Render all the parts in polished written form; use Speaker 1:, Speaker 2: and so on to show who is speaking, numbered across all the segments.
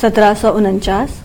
Speaker 1: 1749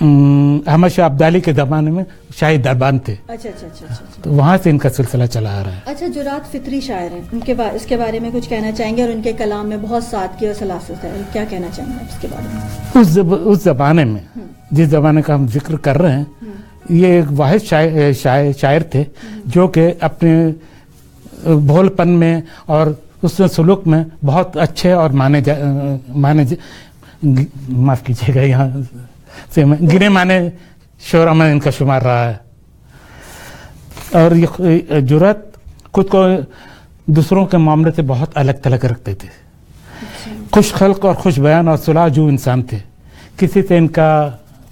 Speaker 2: احمد شاہ ابدالی کے زمانے میں شاہی دربان تھے،
Speaker 1: اچھا اچھا اچھا اچھا
Speaker 2: تو وہاں سے ان کا سلسلہ چلا آ رہا ہے۔
Speaker 1: اچھا، جرات فطری شاعر ہیں، ان کے اس کے بارے میں کچھ کہنا چاہیں گے؟ اور ان کے کلام میں بہت سادگی اور سلاست ہے، کیا کہنا چاہیں گے آپ اس کے بارے میں؟
Speaker 2: اس زمانے میں، جس زمانے کا ہم ذکر کر رہے ہیں، یہ ایک واحد شاعر تھے جو کہ اپنے بھول پن میں اور اس میں سلوک میں بہت اچھے اور معاف کیجیے گا یہاں سے میں گنے مانے شعراء میں ان کا شمار رہا ہے۔ اور یہ جرات خود کو دوسروں کے معاملے سے بہت الگ تھلگ رکھتے تھے، خوش خلق اور خوش بیان اور صلاح جو انسان تھے، کسی سے ان کا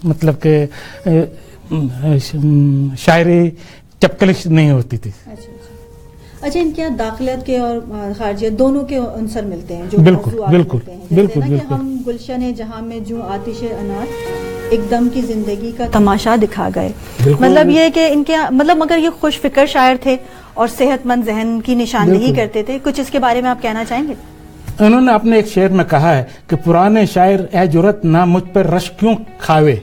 Speaker 2: مطلب کہ شاعری چپکلش نہیں ہوتی تھی۔
Speaker 1: اچھا، ان کے یہاں داخلیت کے اور خارجیت دونوں کے عنصر ملتے ہیں جو
Speaker 2: بالکل بالکل بالکل
Speaker 1: کہ ہم گلشن جہاں میں جو آتش انار ایک دم کی زندگی کا تماشا دکھا گئے، مطلب یہ کہ ان کے مطلب مگر یہ خوش فکر شاعر تھے اور صحت مند ذہن کی نشاندہی کرتے تھے، کچھ اس کے بارے میں آپ کہنا چاہیں گے؟
Speaker 2: انہوں نے اپنے ایک شعر میں کہا ہے کہ پرانے شاعر اے جرت نہ مجھ پر رش کیوں کھاوے،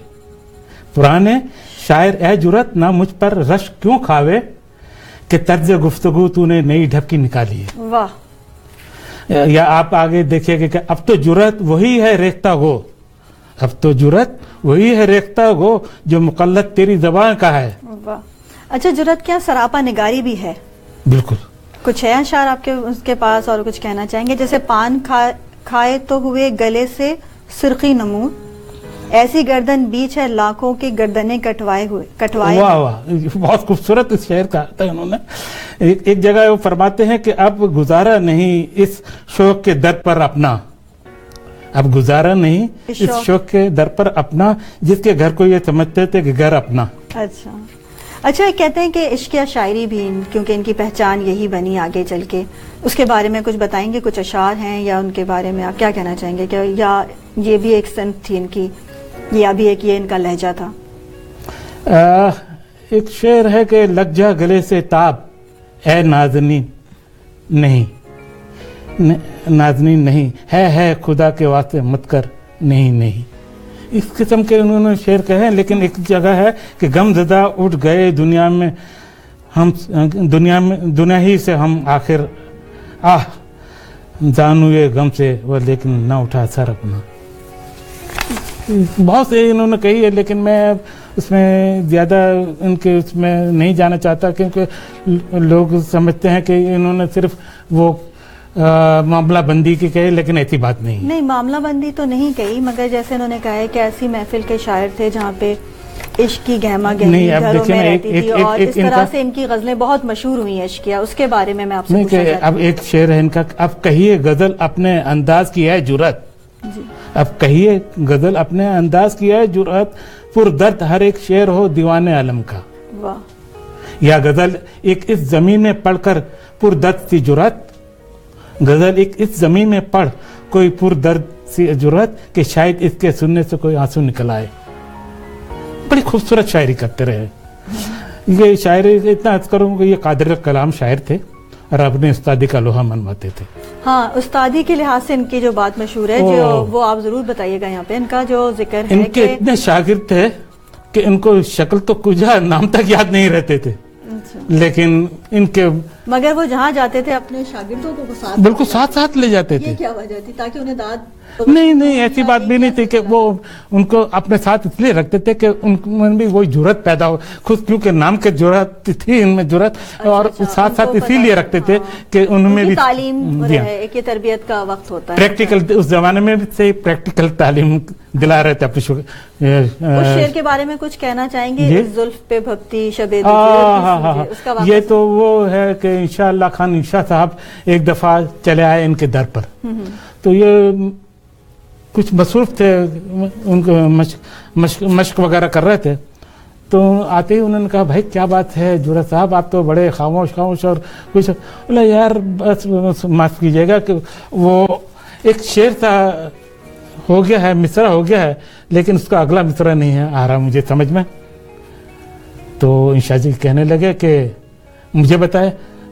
Speaker 2: پرانے شاعر اے جرت نہ مجھ پر رش کیوں کھاوے کہ طرز گفتگو تو نے نئی ڈھبکی نکالی ہے۔
Speaker 1: واہ!
Speaker 2: یا آپ آگے دیکھیے کہ اب تو جرت وہی ہے ریختہ گو، اب تو جرت وہی ہے ریختہ گو جو مقلد تیری زبان کا ہے۔
Speaker 1: واہ! اچھا، جرت کیا سراپا نگاری بھی ہے؟
Speaker 2: بالکل۔
Speaker 1: کچھ ہے اشعار آپ کے اس کے پاس اور کچھ کہنا چاہیں گے؟ جیسے پان کھائے تو ہوئے گلے سے سرخی نمون، ایسی گردن بیچ ہے لاکھوں کی گردنیں کٹوائے ہوئے۔
Speaker 2: واہ واہ، بہت خوبصورت اس شعر کا تھا انہوں نے۔ ایک جگہ وہ فرماتے ہیں کہ اب گزارا نہیں اس شوق کے در پر اپنا، اب گزارا نہیں اس شوق کے در پر اپنا، جس کے گھر کو یہ سمجھتے تھے کہ گھر اپنا۔
Speaker 1: اچھا، کہتے ہیں کہ عشق یا شاعری بھی کیونکہ ان کی پہچان یہی بنی آگے چل کے، اس کے بارے میں کچھ بتائیں گے؟ کچھ اشعار ہیں یا ان کے بارے میں آپ کیا کہنا چاہیں گے؟ کہ یا یہ بھی ایک صنف تھی ان کی، یا بھی ایک یہ ان کا لہجہ تھا؟
Speaker 2: ایک شعر ہے کہ لگ جا گلے سے تاب اے نازنین نہیں، نازنین نہیں ہے خدا کے واسطے مت کر نہیں، اس قسم کے انہوں نے شعر کہے۔ لیکن ایک جگہ ہے کہ غم زدہ اٹھ گئے دنیا میں ہم، دنیا ہی سے ہم آخر جانو یہ غم سے وہ، لیکن نہ اٹھا سر اپنا۔ بہت سے انہوں نے کہی ہے، لیکن میں اس میں زیادہ ان کے اس میں نہیں جانا چاہتا، کیونکہ لوگ سمجھتے ہیں کہ انہوں نے صرف وہ معاملہ بندی کی کہی، لیکن ایسی بات نہیں،
Speaker 1: معاملہ بندی تو نہیں کہی، مگر جیسے انہوں نے کہا ہے کہ ایسی محفل کے شاعر تھے جہاں پہ عشق کی گہما گہمی گھروں میں رہتی تھی، اور اس طرح سے ان کی غزلیں بہت مشہور ہوئی عشقیہ، اس کے بارے میں آپ سے پوچھنا چاہتی ہوں۔
Speaker 2: اب ایک شعر ہے ان کا، اب کہیے غزل اپنے انداز کی ہے جرات، اب کہیے غزل اپنے انداز کی ہے جرات، پر درد ہر ایک شعر ہو دیوان عالم کا۔ یا غزل ایک اس زمین میں پڑھ کر پر درد سی جرات، غزل ایک اس زمین میں پڑھ کوئی پر درد سی جرات کہ شاید اس کے سننے سے کوئی آنسو نکل آئے۔ بڑی خوبصورت شاعری کرتے رہے۔ یہ شاعری اتنا عرض کروں کہ یہ قادر کلام شاعر تھے اور اپنے استادی کا لوہا منواتے تھے۔
Speaker 1: ہاں، استادی کے لحاظ سے ان کی جو بات مشہور ہے، جو وہ آپ ضرور بتائیے گا یہاں پہ، ان کا جو ذکر ہے،
Speaker 2: ان کے اتنے شاگرد تھے کہ ان کو شکل تو کجا نام تک یاد نہیں رہتے تھے، لیکن ان کے
Speaker 1: مگر وہ جہاں جاتے تھے اپنے شاگردوں کو ساتھ
Speaker 2: بالکل ساتھ لے جاتے تھے۔
Speaker 1: یہ کیا وجہ تھی؟ تاکہ انہیں داد
Speaker 2: نہیں ایسی بات بھی نہیں تھی کہ وہ ان کو اپنے ساتھ اس لیے رکھتے تھے کہ ان میں بھی وہی جرات پیدا ہو خود، کیونکہ نام کے جرات تھی ان میں جرات، اور ساتھ اسی لیے رکھتے تھے کہ ان میں بھی
Speaker 1: تعلیم ہے، ایک تربیت کا وقت ہوتا ہے،
Speaker 2: پریکٹیکل، اس زمانے میں بھی سے پریکٹیکل تعلیم دلا رہے تھے اپنے
Speaker 1: اس شعر کے بارے میں کچھ کہنا چاہیں گے؟ زلف پہ بھکتی شب،
Speaker 2: یہ تو وہ ہے کہ انشاءاللہ خان شاہ صاحب ایک دفعہ چلے آئے ان کے در پر، تو یہ کچھ مصروف تھے، ان کو مشق وغیرہ کر رہے تھے، تو آتے ہی انہوں نے کہا بھائی کیا بات ہے جرات صاحب، آپ تو بڑے خاموش اور کچھ، بولا یار بس معاف کیجیے گا کہ وہ ایک شعر تھا، ہو گیا ہے مصرع ہو گیا ہے، لیکن اس کا اگلا مصرع نہیں ہے آ رہا مجھے سمجھ میں۔ تو انشاء جی کہنے لگے کہ مجھے بتائے،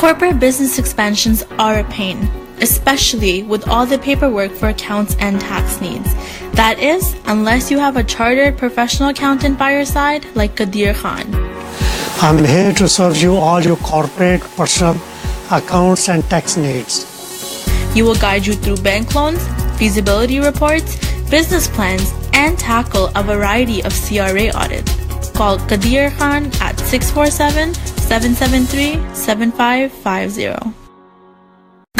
Speaker 3: Corporate business expansions are a pain, especially with all the paperwork for accounts and tax needs. That is, unless you have a chartered professional accountant by your side like Qadir Khan.
Speaker 4: I'm here to serve you all your corporate, personal, accounts and tax needs.
Speaker 3: You will guide you through bank loans, feasibility reports, business plans, and tackle a variety of CRA audits. Call Qadir Khan at 647-773-7550.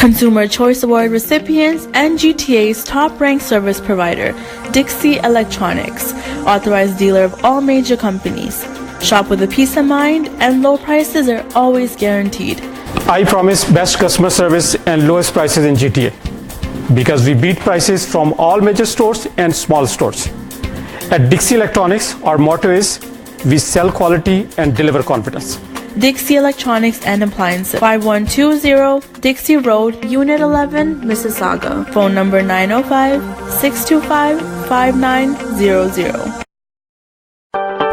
Speaker 3: Consumer Choice Award recipients and GTA's top-ranked service provider, Dixie Electronics, authorized dealer of all major companies. Shop with a peace of mind, and low prices are always guaranteed.
Speaker 5: I promise best customer service and lowest prices in GTA because we beat prices from all major stores and small stores. At Dixie Electronics, our motto is we sell quality and deliver confidence.
Speaker 3: Dixie Electronics and Appliances, 5120 Dixie Road, Unit 11, Mississauga. Phone number 905-625-5900.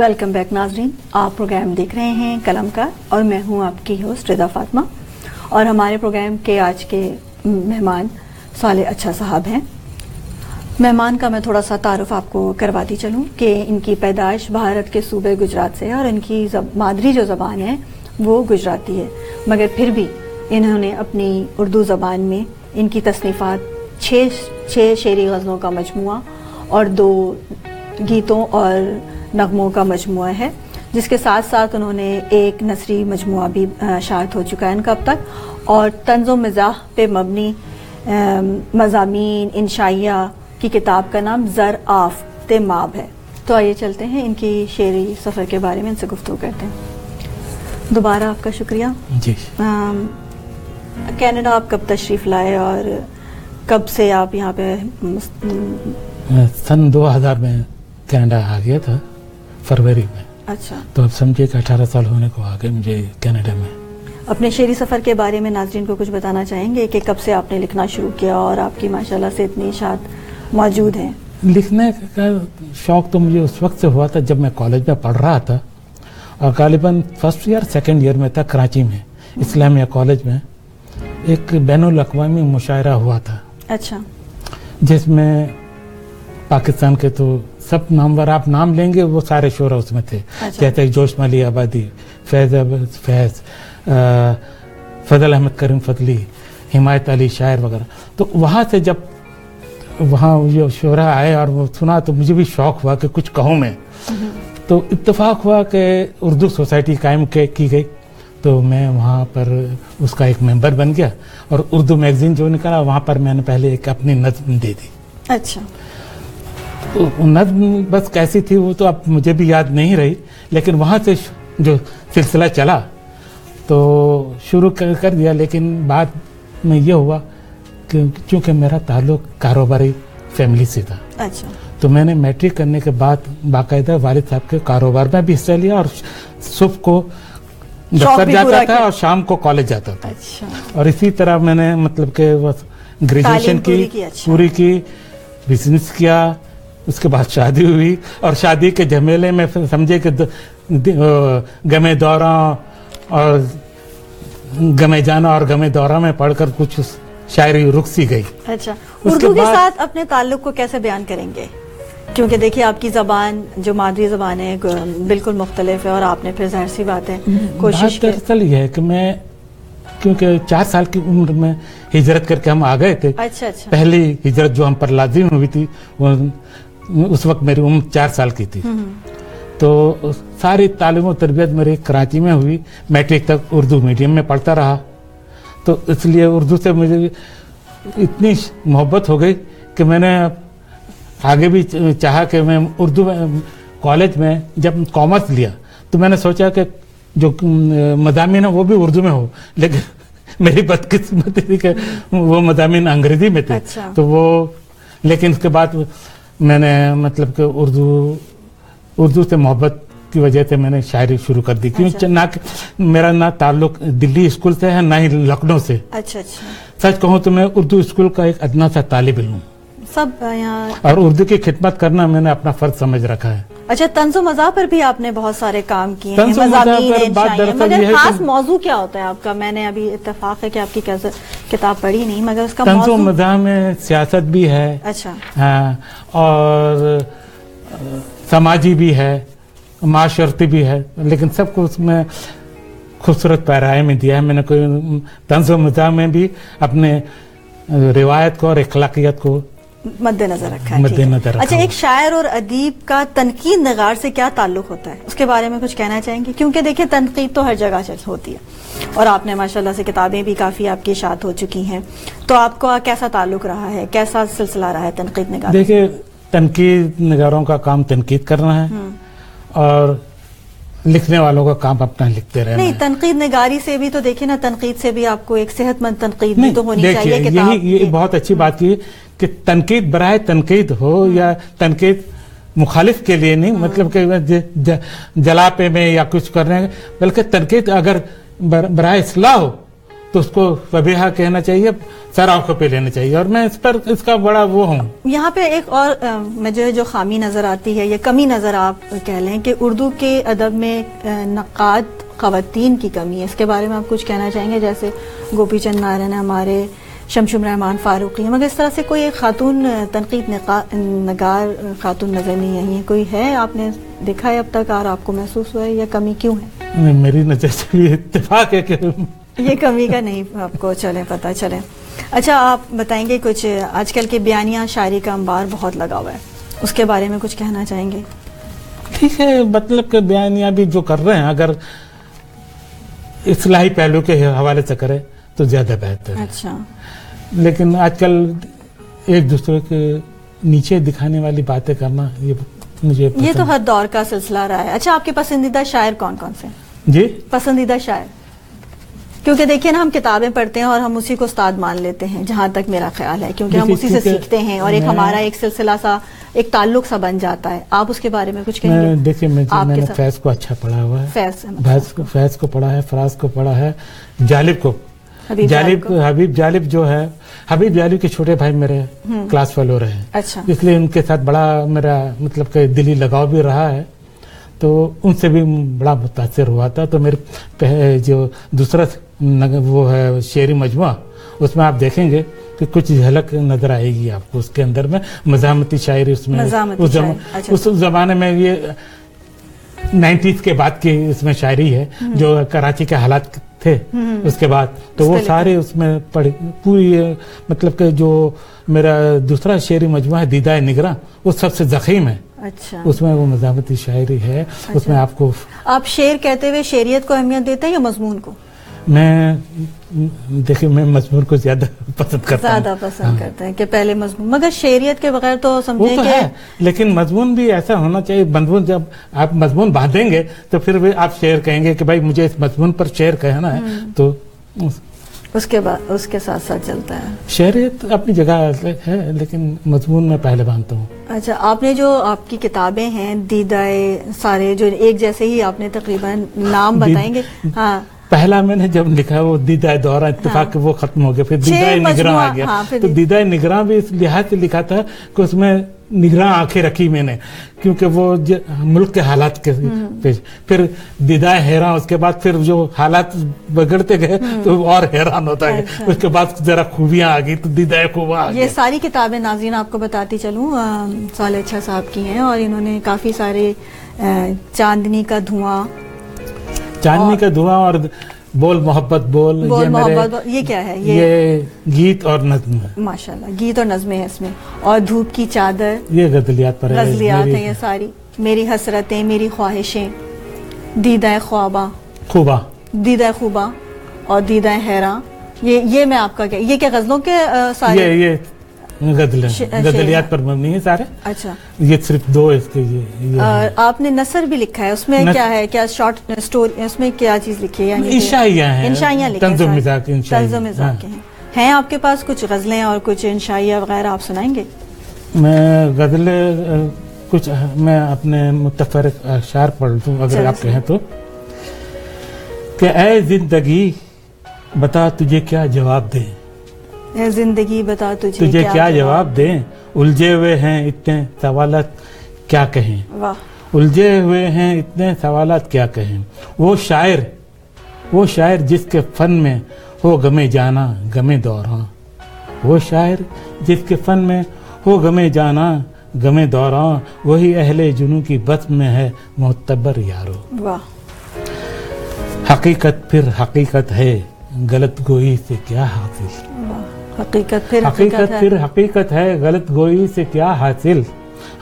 Speaker 1: Welcome back ناظرین، آپ programme دیکھ رہے ہیں قلم کا اور میں ہوں آپ کی ہوسٹ رضا فاطمہ، اور ہمارے پروگرام کے آج کے مہمان صالح اچھا صاحب ہیں۔ مہمان کا میں تھوڑا سا تعارف آپ کو کرواتی چلوں کہ ان کی پیدائش بھارت کے صوبے گجرات سے ہے اور ان کی مادری جو زبان ہے وہ گجراتی ہے، مگر پھر بھی انہوں نے اپنی اردو زبان میں ان کی تصنیفات 6 شعری غزلوں کا مجموعہ اور 2 گیتوں اور نغموں کا مجموعہ ہے، جس کے ساتھ ساتھ انہوں نے ایک نثری مجموعہ بھی شائع ہو چکا ہے ان کا اب تک، اور طنز و مزاح پہ مبنی مضامین انشائیہ کی کتاب کا نام زر آفت ماب ہے۔ تو آئیے چلتے ہیں ان کی شعری سفر کے بارے میں ان سے گفتگو کرتے ہیں۔ دوبارہ آپ کا شکریہ۔
Speaker 2: جی
Speaker 1: کینیڈا آپ کب تشریف لائے اور کب سے آپ یہاں پہ؟
Speaker 2: سن 2000 میں کینیڈا آ گیا تھا، فروری میں۔
Speaker 1: اچھا،
Speaker 2: تو اب سمجھے کہ 18 سال ہونے کو آ گئے مجھے کینیڈا میں۔
Speaker 1: اپنے شعری سفر کے بارے میں ناظرین کو کچھ بتانا چاہیں گے کہ کب سے آپ نے لکھنا شروع کیا اور آپ کی ماشاءاللہ سے اتنی اشاعت موجود ہیں؟
Speaker 2: لکھنے کا شوق تو مجھے اس وقت سے ہوا تھا جب میں کالج میں پڑھ رہا تھا، اور غالباً فرسٹ ایئر سیکنڈ ایئر میں تھا، کراچی میں اسلامیہ کالج میں ایک بین الاقوامی مشاعرہ ہوا تھا۔
Speaker 1: اچھا،
Speaker 2: جس میں پاکستان کے تو سب نامور آپ نام لیں گے وہ سارے شعرا اس میں تھے، جیسے جوش ملی آبادی، فیض فضل احمد کریم فضلی، حمایت علی شاعر وغیرہ۔ تو وہاں سے جب وہاں جو شعرا آئے اور وہ سنا تو مجھے بھی شوق ہوا کہ کچھ کہوں میں۔ تو اتفاق ہوا کہ اردو سوسائٹی قائم کی گئی، تو میں وہاں پر اس کا ایک ممبر بن گیا، اور اردو میگزین جو نکلا وہاں پر میں نے پہلے ایک اپنی نظم دے دی۔
Speaker 1: اچھا،
Speaker 2: نظم بس کیسی تھی وہ تو اب مجھے بھی یاد نہیں رہی، لیکن وہاں سے جو سلسلہ چلا تو شروع کر دیا، لیکن بعد میں یہ ہوا کہ چونکہ میرا تعلق کاروباری فیملی سے تھا،
Speaker 1: اچھا،
Speaker 2: تو میں نے میٹرک کرنے کے بعد باقاعدہ والد صاحب کے کاروبار میں بھی حصہ لیا، اور صبح کو دفتر جاتا تھا اور شام کو کالج جاتا تھا۔
Speaker 1: اچھا،
Speaker 2: اور اسی طرح میں نے مطلب کہ گریجویشن کی پوری کی، بزنس کیا، اس کے بعد شادی ہوئی، اور شادی کے جھمیلے میں سمجھے کہ غم دوراں اور غم جانا اور غم دورہ میں پڑھ کر کچھ شاعری رک سی گئی۔
Speaker 1: اچھا، اردو کے ساتھ اپنے تعلق کو کیسے بیان کریں گے؟ کیونکہ دیکھیے آپ کی زبان جو مادری زبان ہے بالکل مختلف ہے، اور آپ نے پھر ظاہر سی بات ہے کوشش کی۔
Speaker 2: دراصل یہ ہے کہ میں کیونکہ 4 سال کی عمر میں ہجرت کر کے ہم آ گئے تھے۔
Speaker 1: اچھا اچھا،
Speaker 2: پہلی ہجرت جو ہم پر لازم ہوئی تھی اس وقت میری عمر 4 سال کی تھی، تو ساری تعلیم و تربیت میری کراچی میں ہوئی، میٹرک تک اردو میڈیم میں پڑھتا رہا، تو اس لیے اردو سے مجھے اتنی محبت ہو گئی کہ میں نے آگے بھی چاہا کہ میں اردو کالج میں جب کامرس لیا تو میں نے سوچا کہ جو مضامین ہے وہ بھی اردو میں ہو، لیکن میری بدقسمتی تھی کہ وہ مضامین انگریزی میں تھے۔ تو وہ لیکن اس کے بعد میں نے مطلب کہ اردو سے محبت کی وجہ سے میں نے شاعری شروع کر دی، کیونکہ میرا نہ تعلق دلی اسکول سے ہے نہ ہی لکھنؤ سے۔
Speaker 1: اچھا اچھا،
Speaker 2: سچ کہوں تو میں اردو اسکول کا ایک ادنا سا طالب علم ہوں،
Speaker 1: سب یہاں،
Speaker 2: اور اردو کی خدمت کرنا میں نے اپنا فرض سمجھ رکھا ہے۔
Speaker 1: اچھا، طنز و مزاح پر بھی آپ نے بہت سارے کام کیے ہیں،
Speaker 2: طنز و مزاح
Speaker 1: مضامین
Speaker 2: پر بات
Speaker 1: انشائیہ،
Speaker 2: دراصل یہ
Speaker 1: مگر
Speaker 2: ہے
Speaker 1: خاص
Speaker 2: کہ
Speaker 1: موضوع کیا ہوتا ہے آپ کا؟ میں نے ابھی اتفاق ہے کہ آپ کی کتاب پڑھی نہیں، مگر اس کا
Speaker 2: طنز و
Speaker 1: موضوع؟
Speaker 2: مزاح میں سیاست بھی ہے،
Speaker 1: اچھا،
Speaker 2: ہاں، اور سماجی بھی ہے، معاشرتی بھی ہے، لیکن سب کو اس میں خوبصورت پیرائے میں دیا ہے میں نے۔ کوئی طنز و مزاح میں بھی اپنے روایت کو اور اخلاقیات کو
Speaker 1: مد نظر رکھا ہے۔
Speaker 2: مد نظر رکھا۔
Speaker 1: اچھا، ایک شاعر اور ادیب کا تنقید نگار سے کیا تعلق ہوتا ہے؟ اس کے بارے میں کچھ کہنا چاہیں گے؟ کیونکہ دیکھیں تنقید تو ہر جگہ ہوتی ہے، اور آپ نے ماشاءاللہ سے کتابیں بھی کافی آپ کی اشاعت ہو چکی ہیں، تو آپ کا کیسا تعلق رہا ہے، کیسا سلسلہ رہا ہے تنقید نگار؟
Speaker 2: دیکھیں تنقید نگاروں کا کام تنقید کرنا ہے، اور لکھنے والوں کا کام اپنا لکھتے رہنا
Speaker 1: نہیں،
Speaker 2: ہے۔
Speaker 1: تنقید نگاری سے بھی تو دیکھیں نا، تنقید سے بھی آپ کو ایک صحت مند تنقید بھی تو ہونی چاہیے کتاب۔
Speaker 2: یہ بہت اچھی بات کی کہ تنقید برائے تنقید ہو یا تنقید مخالف کے لیے نہیں، مطلب کہ جلاپے میں یا کچھ کرنے، بلکہ تنقید اگر برائے اصلاح ہو تو اس کو فبیحہ کہنا چاہیے, سر آنکھوں پہ لینا چاہیے. اور میں اس کا بڑا وہ ہوں.
Speaker 1: یہاں پہ ایک اور مجھے جو خامی نظر آتی ہے یا کمی نظر آپ کہہ لیں کہ اردو کے ادب میں نقاد خواتین کی کمی ہے, اس کے بارے میں آپ کچھ کہنا چاہیں گے؟ جیسے گوپی چند نارائن ہمارے, شمشم رحمان فاروقی ہیں, مگر اس طرح سے کوئی ایک خاتون تنقید نگار خاتون نظر نہیں آئی ہے. کوئی ہے, آپ نے دیکھا ہے اب تک, اور آپ کو محسوس ہوا ہے یا کمی کیوں ہے؟
Speaker 2: میری نظر سے بھی اتفاق ہے کہ
Speaker 1: یہ کمی کا نہیں آپ کو چلے پتہ چلے. اچھا آپ بتائیں گے کچھ, آج کل کے بیانیہ شاعری کا انبار بہت لگا ہوا ہے, اس کے بارے میں کچھ کہنا چاہیں گے؟
Speaker 2: ٹھیک ہے, مطلب کہ بیانیہ بھی جو کر رہے ہیں اگر اصلاحی پہلو کے حوالے سے کرے تو زیادہ بہتر ہے.
Speaker 1: اچھا,
Speaker 2: لیکن آج کل ایک دوسرے کے نیچے دکھانے والی باتیں کرنا یہ
Speaker 1: تو ہر دور کا سلسلہ رہا ہے. اچھا آپ کے پسندیدہ شاعر کون کون سے ہیں؟
Speaker 2: جی
Speaker 1: پسندیدہ شاعر, کیونکہ دیکھیں نا ہم کتابیں پڑھتے ہیں اور ہم اسی کو استاد مان لیتے ہیں, جہاں تک میرا خیال ہے, کیونکہ ہم اسی سے سیکھتے ہیں اور ایک ہمارا ایک سلسلہ سا, ایک تعلق سا بن جاتا ہے. آپ اس کے بارے میں کچھ کہیں گے؟
Speaker 2: دیکھیں میں نے فیض کو اچھا پڑھا ہوا ہے, فیض کو پڑھا ہے, فراز کو پڑھا ہے, جالب کو, حبیب جالب جو ہے, حبیب جالب کے چھوٹے بھائی میرے کلاس فیلو رہے ہیں.
Speaker 1: اچھا,
Speaker 2: اس لیے ان کے ساتھ بڑا میرا مطلب کہ دلی لگاؤ بھی رہا ہے, تو ان سے بھی بڑا متاثر ہوا تھا. تو میرے جو دوسرا وہ ہے شعری مجموعہ, اس میں آپ دیکھیں گے کہ کچھ جھلک نظر آئے گی آپ کو اس کے اندر میں مزاحمتی شاعری. اس میں اس زمانے میں یہ 90s کے بعد کی اس میں شاعری ہے جو کراچی کے حالات تھے اس کے بعد, تو وہ سارے اس میں پوری مطلب کہ جو میرا دوسرا شعری مجموعہ ہے دیدہ نگراں, وہ سب سے ضخیم ہے.
Speaker 1: اچھا,
Speaker 2: اس میں وہ مزاحمتی شاعری ہے. اس میں آپ کو,
Speaker 1: آپ شعر کہتے ہوئے شعریت کو اہمیت دیتے ہیں یا مضمون کو؟
Speaker 2: میں دیکھیں میں مضمون کو زیادہ پسند کرتا ہوں.
Speaker 1: زیادہ پسند کرتے ہیں کہ پہلے مضمون, مگر شعریت کے بغیر تو سمجھیں کہ
Speaker 2: ہے, لیکن مضمون بھی ایسا ہونا چاہیے. مضمون جب آپ مضمون باندھیں گے تو پھر بھی آپ شعر کہیں گے کہ بھائی مجھے اس مضمون پر شعر کہنا ہے, تو
Speaker 1: اس کے بعد اس کے ساتھ ساتھ چلتا ہے.
Speaker 2: شعریت اپنی جگہ ہے, لیکن مضمون میں پہلے باندھتا ہوں.
Speaker 1: اچھا, آپ نے جو آپ کی کتابیں ہیں دیدہ سارے جو ایک جیسے ہی آپ نے تقریباً نام بتائیں گے؟ ہاں,
Speaker 2: پہلا میں نے جب لکھا وہ دیدہ دورہ اتفاق وہ ختم ہو گیا, پھر دیدہ نگراں آ گیا. تو دیدہ نگراں بھی اس لحاظ سے لکھا تھا کہ اس میں نگراں آنکھیں رکھی میں نے, کیونکہ وہ ملک کے حالات کے پیش. پھر دیدہ حیران, اس کے بعد پھر جو حالات بگڑتے گئے تو اور حیران ہوتا ہے. اس کے بعد ذرا خوبیاں آ گئی تو دیدہ خوبیاں آ گئی.
Speaker 1: یہ ساری کتابیں ناظرین آپ کو بتاتی چلوں صالح اچھا صاحب کی ہیں, اور انہوں نے کافی سارے چاندنی کا دھواں,
Speaker 2: چاندنی کا دھواں اور بول محبت بول,
Speaker 1: یہ کیا ہے؟
Speaker 2: یہ گیت اور نظم ہے.
Speaker 1: ماشاءاللہ, گیت اور نظمیں ہیں اس میں. اور دھوپ کی چادر,
Speaker 2: یہ غزلیات پر
Speaker 1: غزلیات ہیں یہ ساری. میری حسرتیں, میری خواہشیں, دیدہ خواباں, دیدہ خوباں اور دیدہ حیراں, یہ میں آپ کا کیا, یہ کیا غزلوں کے سارے؟
Speaker 2: یہ غزلیات پر مبنی ہے سارے.
Speaker 1: اچھا,
Speaker 2: یہ صرف دو اس کے.
Speaker 1: آپ نے نثر بھی لکھا ہے, اس میں کیا ہے, کیا شارٹ سٹوری, اس میں کیا چیز لکھی ہے؟
Speaker 2: انشائیہ ہیں,
Speaker 1: انشائیہ لکھی ہیں,
Speaker 2: طنز و مزاح کے
Speaker 1: ہیں. آپ کے پاس کچھ غزلیں اور کچھ انشائیہ وغیرہ آپ سنائیں گے؟
Speaker 2: میں غزلیں کچھ میں اپنے متفرق اشعار پڑھ دوں اگر آپ کہیں تو, کہ اے زندگی بتا تجھے کیا جواب دیں,
Speaker 1: اے زندگی بتا
Speaker 2: تجھے کیا جواب دیں, الجھے ہوئے ہیں اتنے سوالات کیا کہیں.
Speaker 1: واہ,
Speaker 2: الجھے ہوئے ہیں اتنے سوالات کیا کہیں. وہ شاعر جس کے فن میں ہو غمِ جانا غمِ دوراں, وہ شاعر جس کے فن میں ہو غمِ جانا غمِ دوراں, وہی اہل جنوں کی بس میں ہے معتبر یارو.
Speaker 1: واہ,
Speaker 2: حقیقت پھر حقیقت ہے, غلط گوئی سے کیا حاصل.
Speaker 1: حقیقت پھر
Speaker 2: حقیقت ہے, غلط گوئی سے کیا حاصل.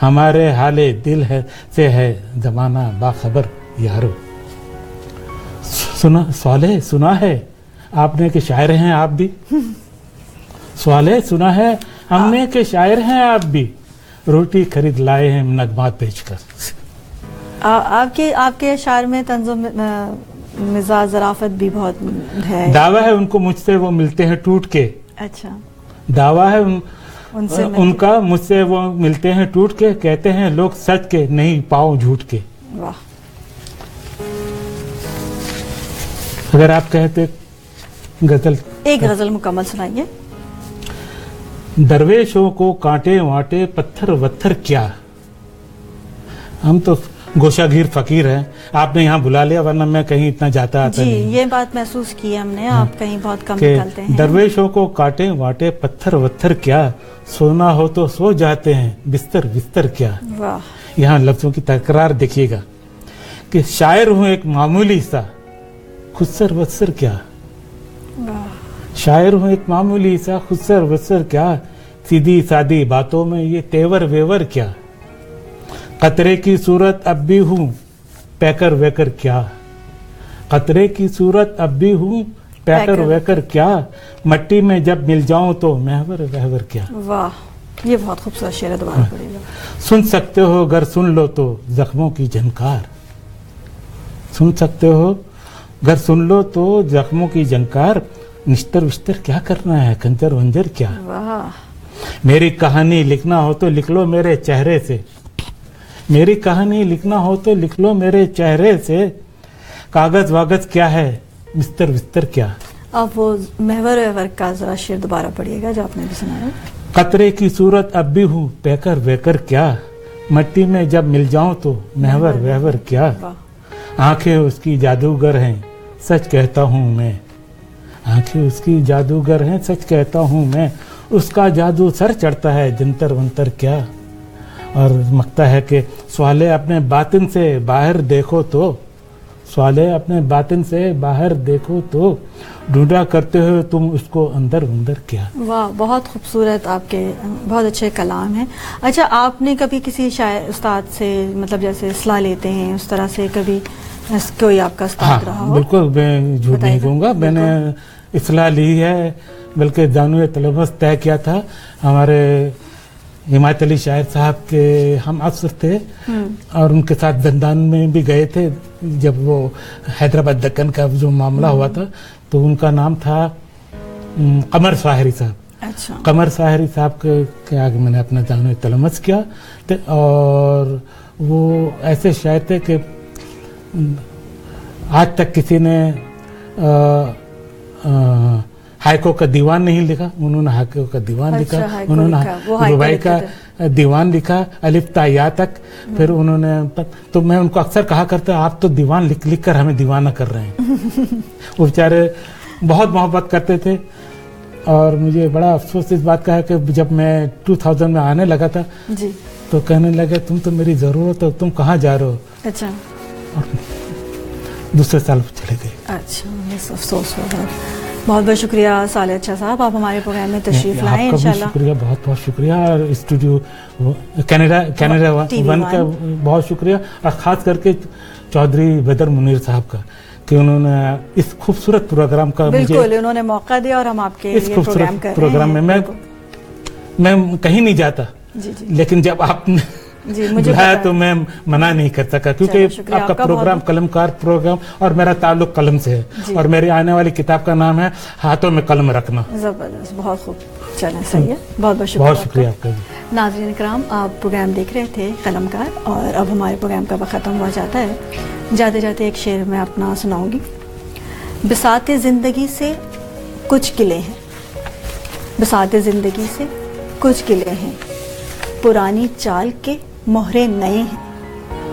Speaker 2: ہمارے حال دل ہے سے ہے زمانہ باخبر یارو. صالح سنا ہے آپ نے کہ شاعر ہیں آپ بھی, صالح سنا ہے ہم نے کہ شاعر ہیں آپ بھی, روٹی خرید لائے ہیں نغمات بیچ کر.
Speaker 1: آپ کے اشعار میں طنز و مزاح ظرافت بھی بہت ہے.
Speaker 2: دعویٰ ہے ان کو مجھ سے وہ ملتے ہیں ٹوٹ کے.
Speaker 1: اچھا,
Speaker 2: دعویٰ ہے ان کا مجھ سے وہ ملتے ہیں ٹوٹ کے, کہتے ہیں لوگ سچ کے نہیں پاؤ جھوٹ کے.
Speaker 1: واہ,
Speaker 2: اگر آپ کہتے غزل.
Speaker 1: ایک غزل مکمل سنائیے.
Speaker 2: درویشوں کو کانٹے وانٹے پتھر وتھر کیا. ہم تو گوشہ گیر فقیر ہیں, آپ نے یہاں بلا لیا, ورنہ میں کہیں اتنا جاتا آتا
Speaker 1: جی
Speaker 2: نہیں.
Speaker 1: یہ بات محسوس کی ہم نے, آپ کہیں بہت کم
Speaker 2: کہ
Speaker 1: نکلتے ہیں.
Speaker 2: درویشوں کو کانٹے وانٹے پتھر وتھر کیا, سونا ہو تو سو جاتے ہیں بستر بستر کیا.
Speaker 1: واہ.
Speaker 2: یہاں لفظوں کی تکرار دیکھیے گا کہ شاعر ہوں ایک معمولی سا, خسر وسر کیا. شاعر ہوں ایک معمولی سا, خسر وسر کیا. سیدھی سادی باتوں میں یہ تیور ویور کیا. قطرے کی صورت اب بھی ہوں پیکر ویکر کیا. قطرے کی صورت اب بھی ہوں پیکر ویکر کیا. مٹی میں جب مل جاؤں تو محور وحور کیا.
Speaker 1: واہ, یہ بہت خوبصورت شعر ہے, دوبارہ پڑھیے گا.
Speaker 2: سن سکتے ہو گر سن لو تو زخموں کی جھنکار. سن سکتے ہو گر سن لو تو زخموں کی جھنکار. نشتر وشتر کیا کرنا ہے, کنجر ونجر کیا.
Speaker 1: واہ.
Speaker 2: میری کہانی لکھنا ہو تو لکھ لو میرے چہرے سے. میری کہانی لکھنا ہو تو لکھ لو میرے چہرے سے. کاغذ واغذ کیا ہے, بستر بستر کیا.
Speaker 1: آپ وہ محور وحور کا ذرا شعر دوبارہ پڑھیے گا جو آپ نے بھی سنایا.
Speaker 2: قطرے کی صورت اب بھی ہوں پیکر ویکر کیا. مٹی میں جب مل جاؤں تو محور وحور کیا. آنکھیں اس کی جادوگر ہیں سچ کہتا ہوں میں. آنکھیں اس کی جادوگر ہیں سچ کہتا ہوں میں. اس کا جادو سر چڑھتا ہے جنتر ونتر کیا. اور مکتا ہے کہ سوالے اپنے باطن سے باہر دیکھو تو, سوالے اپنے باطن سے باہر دیکھو تو, ڈھونڈا کرتے ہو تم اس کو اندر اندر کیا. واہ,
Speaker 1: بہت خوبصورت آپ کے بہت اچھے کلام ہیں. اچھا, آپ نے کبھی کسی شاعر استاد سے مطلب جیسے اصلاح لیتے ہیں اس طرح سے کبھی کوئی آپ کا استاد رہا ہو؟
Speaker 2: بالکل, میں جھوٹ نہیں کہوں گا, میں نے اصلاح لی ہے, بلکہ دانوِ تلمس طے کیا تھا. ہمارے حمایت علی شاعر صاحب کے ہم افسر تھے اور ان کے ساتھ زندان میں بھی گئے تھے جب وہ حیدرآباد دکن کا جو معاملہ ہوا تھا. تو ان کا نام تھا قمر ساحری صاحب.
Speaker 1: اچھا.
Speaker 2: قمر ساحری صاحب کے آگے میں نے اپنا دانوِ تلمس کیا. اور وہ ایسے شاعر تھے کہ آج تک کسی نے ہائیکو کا دیوان نہیں لکھا, انہوں نے ہائیکو کا دیوان لکھا. انہوں نے رباعی کا دیوان لکھا الف تا یا تک. پھر انہوں نے, تو میں ان کو اکثر کہا کرتا آپ تو دیوان لکھ لکھ کر ہمیں دیوانہ کر رہے ہیں. وہ بیچارے بہت محبت کرتے تھے. اور مجھے بڑا افسوس اس بات کا ہے کہ جب میں 2000 میں آنے لگا تھا
Speaker 1: جی
Speaker 2: تو کہنے لگے تم تو میری ضرورت ہو, تم کہاں جا رہے ہو.
Speaker 1: اچھا.
Speaker 2: اور دوسرے سال چلے گئے.
Speaker 1: اچھا, افسوس ہوا. بہت بہت شکریہ صالح اچھا صاحب, آپ ہمارے پروگرام میں تشریف لائیں. انشاءاللہ
Speaker 2: شکریہ, بہت بہت شکریہ. اور اسٹوڈیو کینیڈا ون کا بہت شکریہ, اور خاص کر کے چودھری بدر منیر صاحب کا کہ انہوں نے اس خوبصورت پروگرام کا
Speaker 1: بالکل انہوں نے موقع دیا اور ہم آپ کے
Speaker 2: اس خوبصورت پروگرام میں کہیں نہیں جاتا, لیکن جب آپ نے بلایا تو میں منع نہیں کر سکا, کیونکہ آپ کا پروگرام قلم کار پروگرام اور میرا تعلق قلم سے ہے. اور میری آنے والی کتاب کا نام ہے ہاتھوں میں قلم رکھنا.
Speaker 1: زبردست, بہت خوب. چلیں صحیح ہے, بہت بہت شکریہ.
Speaker 2: بہت شکریہ آپ کا.
Speaker 1: ناظرین کرام, آپ پروگرام دیکھ رہے تھے قلم کار, اور اب ہمارے پروگرام کا وقت ختم ہوا جاتا ہے. جاتے جاتے ایک شعر میں اپنا سناؤں گی. بساط زندگی سے کچھ گلے ہیں, بساط زندگی سے کچھ گلے ہیں, پرانی چال کے مہرے نئے ہیں,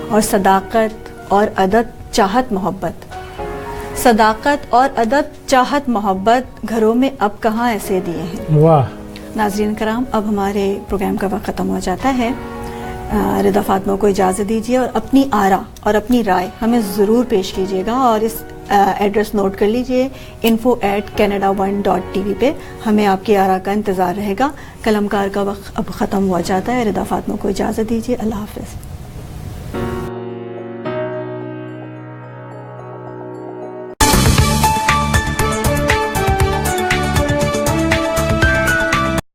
Speaker 1: اور صداقت اور ادب چاہت محبت, صداقت اور ادب چاہت محبت گھروں میں اب کہاں ایسے دیے ہیں.
Speaker 2: واہ.
Speaker 1: ناظرین کرام, اب ہمارے پروگرام کا وقت ختم ہو جاتا ہے. رضا فاطمہ کو اجازت دیجیے, اور اپنی آرا اور اپنی رائے ہمیں ضرور پیش کیجیے گا, اور اس ایڈریس نوٹ کر لیجیے info@canada1.tv پہ. ہمیں آپ کی آرا کا انتظار رہے گا. قلم کار کا وقت اب ختم ہوا جاتا ہے. رضا فاطمہ کو اجازت دیجیے. اللہ حافظ.